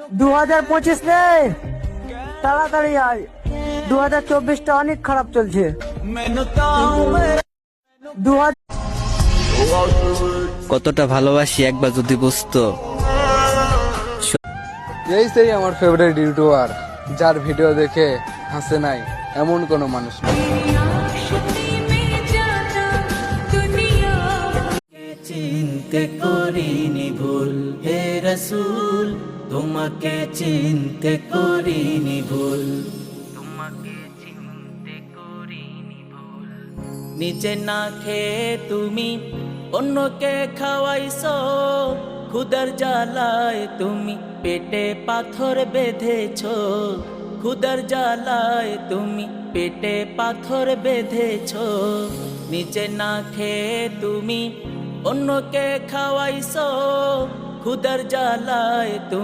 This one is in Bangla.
2025 নেই, তাড়াতাড়ি আয়। 2024টা অনেক খারাপ চলছে। 2000 কতটা ভালোবাসি একবার যদি বুঝতো। এই সেই আমার ফেভারিট ইউটিউবার, যার ভিডিও দেখে হাসে নাই এমন কোনো মানুষ নেই। চিনতে করিনি ভুল হে রসুল, তোমাকে চিনতে করিনি ভুল, তোমাকে চিনতে করিনি ভুল। নিজে না খেয়ে তুমি অন্যকে খাওয়াইছো, ক্ষুধার জ্বালায় তুমি পেটে পাথর বেঁধেছো, ক্ষুধার জ্বালায় তুমি পেটে পাথর বেঁধেছো। নিজে না খেয়ে তুমি অন্যকে খাওয়াইছো, ক্ষুধার জ্বালায় তুমি